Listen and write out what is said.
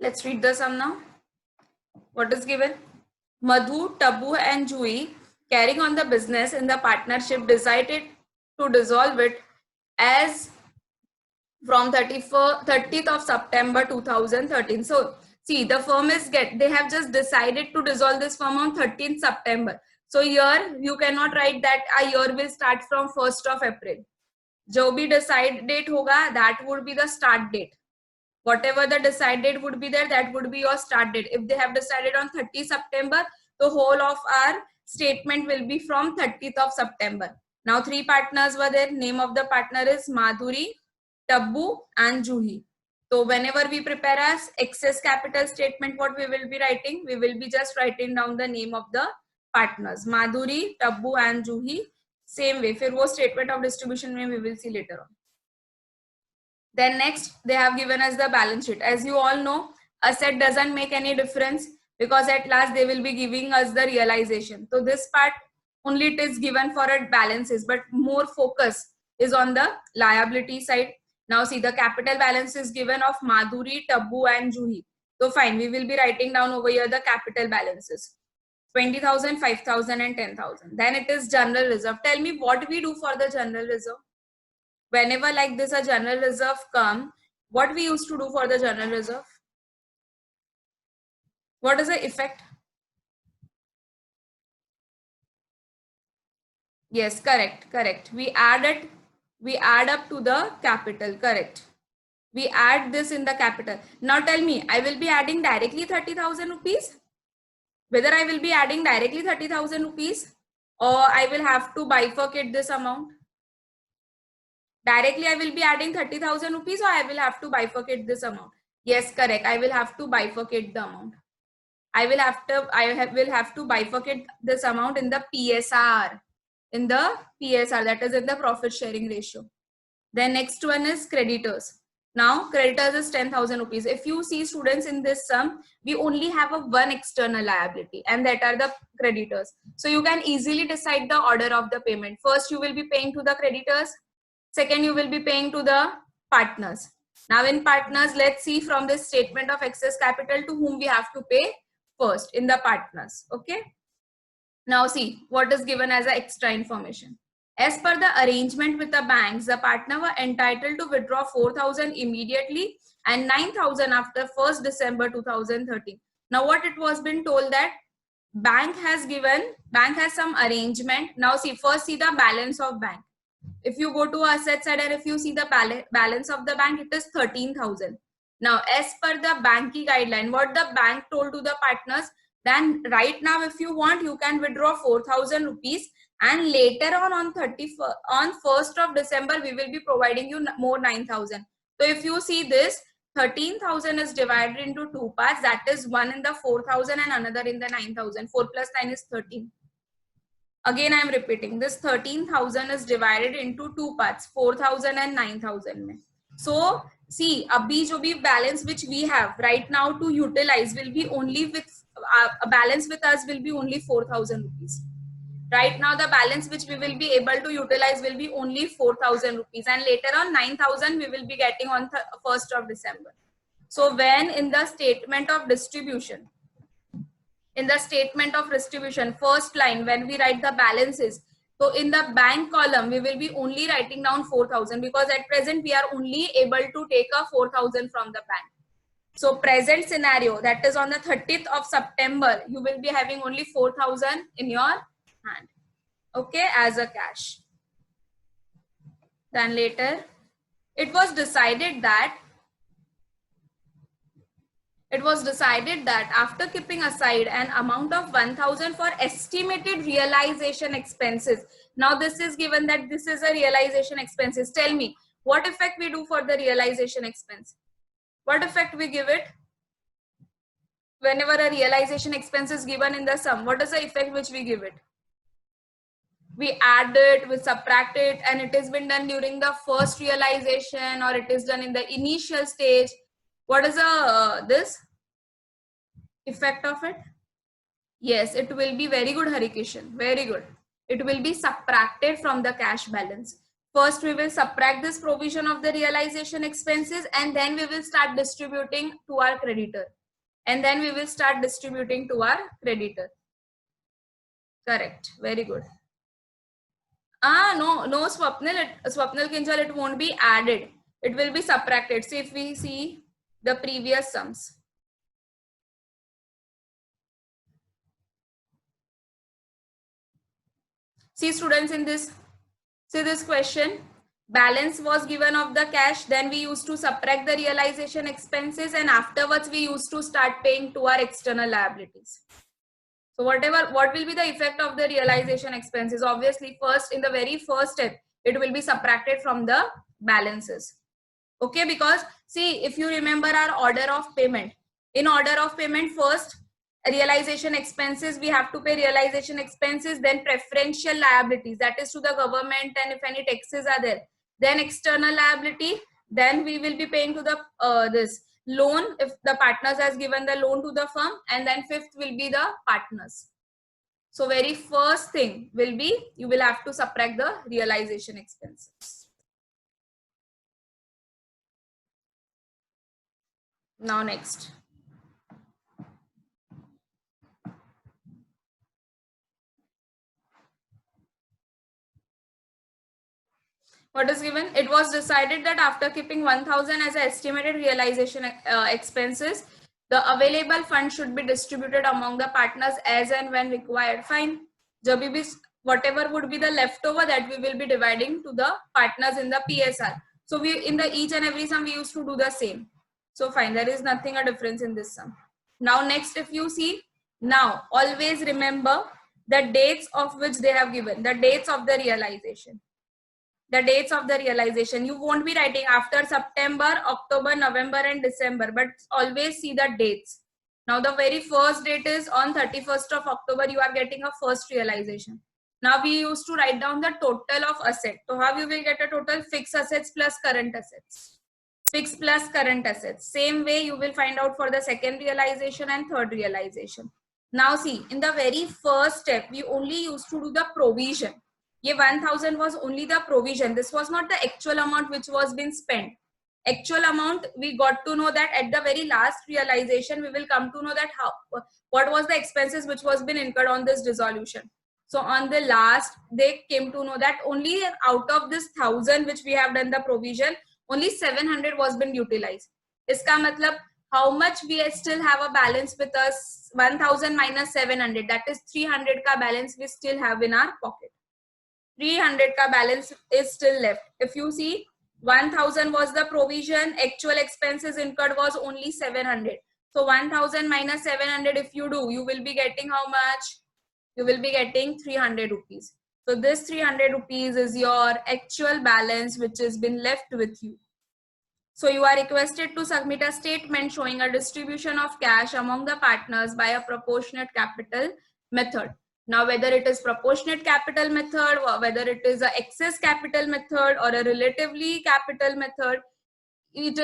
Let's read the sum now. What is given? Madhu, Tabu and Jui, carrying on the business in the partnership, decided to dissolve it as from 30th of September 2013. So see, the firm is they have just decided to dissolve this firm on 13th September. So here you cannot write that a year will start from 1st of April. जो भी decide date होगा, that would be the start date. Whatever the decided would be there, that would be your start date. If they have decided on 30 September, the whole of our statement will be from 30th of September. Now 3 partners were there. Name of the partner is Madhuri, Tabbu and Juhi. So whenever we prepare as excess capital statement, what we will be writing? We will be just writing down the name of the partners. Madhuri, Tabbu and Juhi. Same way. फिर वो statement of distribution में we will see later on. Then next, they have given us the balance sheet. As you all know, asset doesn't make any difference because at last they will be giving us the realization. So this part only it is given for a balances, but more focus is on the liability side. Now see, the capital balance is given of Madhuri, Tabbu and Juhi. So fine, we will be writing down over here the capital balances. 20,000, 5,000 and 10,000. Then it is general reserve. Tell me what we do for the general reserve. Whenever like this a general reserve come, what we used to do for the general reserve? What is the effect? Yes, correct. We add up to the capital, correct. We add this in the capital. Now tell me, I will be adding directly 30,000 rupees. Whether I will be adding directly 30,000 rupees or I will have to bifurcate this amount. Directly I will be adding 30,000 rupees or I will have to bifurcate this amount. Yes, correct. I will have to bifurcate the amount. I will have to bifurcate this amount in the PSR. That is in the profit sharing ratio. Then next one is creditors. Now creditors is 10,000 rupees. If you see students in this sum, we only have one external liability and that are the creditors. So you can easily decide the order of the payment. First you will be paying to the creditors. Second you will be paying to the partners. Now in partners, let's see from this statement of excess capital to whom we have to pay first in the partners. Okay. Now see what is given as a extra information. As per the arrangement with the banks, the partner were entitled to withdraw 4,000 immediately and 9,000 after 1st December 2013. Now what it was been told that bank has some arrangement. Now see, first see the balance of bank. If you go to asset side and if you see the balance of the bank, it is 13,000. Now as per the banking guideline, what the bank told to the partners, then right now if you want you can withdraw 4,000 rupees and later on 1st of December we will be providing you more 9,000. So if you see this, 13,000 is divided into 2 parts, that is one in the 4,000 and another in the 9,000. 4 plus 9 is 13. Again I am repeating, this 13,000 is divided into 2 parts, 4,000 and 9,000 mein. So see, abhi jo bhi balance which we have right now to utilize will be only with a balance with us will be only 4,000 rupees. Right now the balance which we will be able to utilize will be only 4,000 rupees and later on 9,000 we will be getting on 1st of December. So when in the statement of distribution, first line when we write the balances, so in the bank column we will be only writing down 4,000 because at present we are only able to take a 4,000 from the bank. So present scenario, that is on the 30th of September, you will be having only 4,000 in your hand, okay, as a cash. Then later it was decided that after keeping aside an amount of 1,000 for estimated realization expenses. Now this is given that this is a realization expenses. Tell me what effect we do for the realization expense. What effect we give it? Whenever a realization expense is given in the sum, what is the effect which we give it? We add it, we subtract it, and it has been done during the first realization or it is done in the initial stage. What is this effect of it? Yes, it will be very good, Harikishan. Very good. It will be subtracted from the cash balance. First, we will subtract this provision of the realization expenses, and then we will start distributing to our creditor. And then we will start distributing to our creditor. Correct. Very good. No, Swapnil Kinjal, it won't be added. It will be subtracted. So if we see the previous sums. See students, in this, see this question, balance was given of the cash, then we used to subtract the realization expenses, and afterwards we used to start paying to our external liabilities. So what will be the effect of the realization expenses? Obviously, first, in the very first step, it will be subtracted from the balances. Okay, because see, if you remember our order of payment, in order of payment, first realization expenses, we have to pay realization expenses, then preferential liabilities, that is to the government, and if any taxes are there, then external liability, then we will be paying to the this loan if the partners has given the loan to the firm, and then fifth will be the partners. So very first thing will be, you will have to subtract the realization expenses. Now next. What is given? It was decided that after keeping 1000 as estimated realization expenses, the available fund should be distributed among the partners as and when required. Fine. Whatever would be the leftover, that we will be dividing to the partners in the PSR. So we, in the each and every sum, we used to do the same. So fine, there is nothing a difference in this sum. Now next, if you see, now always remember the dates of which they have given, the dates of the realization. The dates of the realization, you won't be writing after September, October, November and December, but always see the dates. Now the very first date is on 31st of October, you are getting a first realization. Now we used to write down the total of assets. So how you will get a total? Fixed assets plus current assets. Fixed plus current assets. Same way you will find out for the second realization and third realization. Now see, in the very first step, we only used to do the provision. Ye 1000 was only the provision. This was not the actual amount which was being spent. Actual amount, we got to know that at the very last realization, we will come to know that what was the expenses which was been incurred on this dissolution. So on the last, they came to know that only out of this 1000 which we have done the provision, only 700 was been utilized. Iska matlab, how much we still have a balance with us? 1000 minus 700, that is 300 ka balance we still have in our pocket. 300 ka balance is still left. If you see, 1000 was the provision, actual expenses incurred was only 700. So 1000 minus 700, if you do, you will be getting how much? You will be getting 300 rupees. So this 300 rupees is your actual balance which has been left with you. So you are requested to submit a statement showing a distribution of cash among the partners by a proportionate capital method. Now, whether it is proportionate capital method, or whether it is a excess capital method or a relatively capital method, it is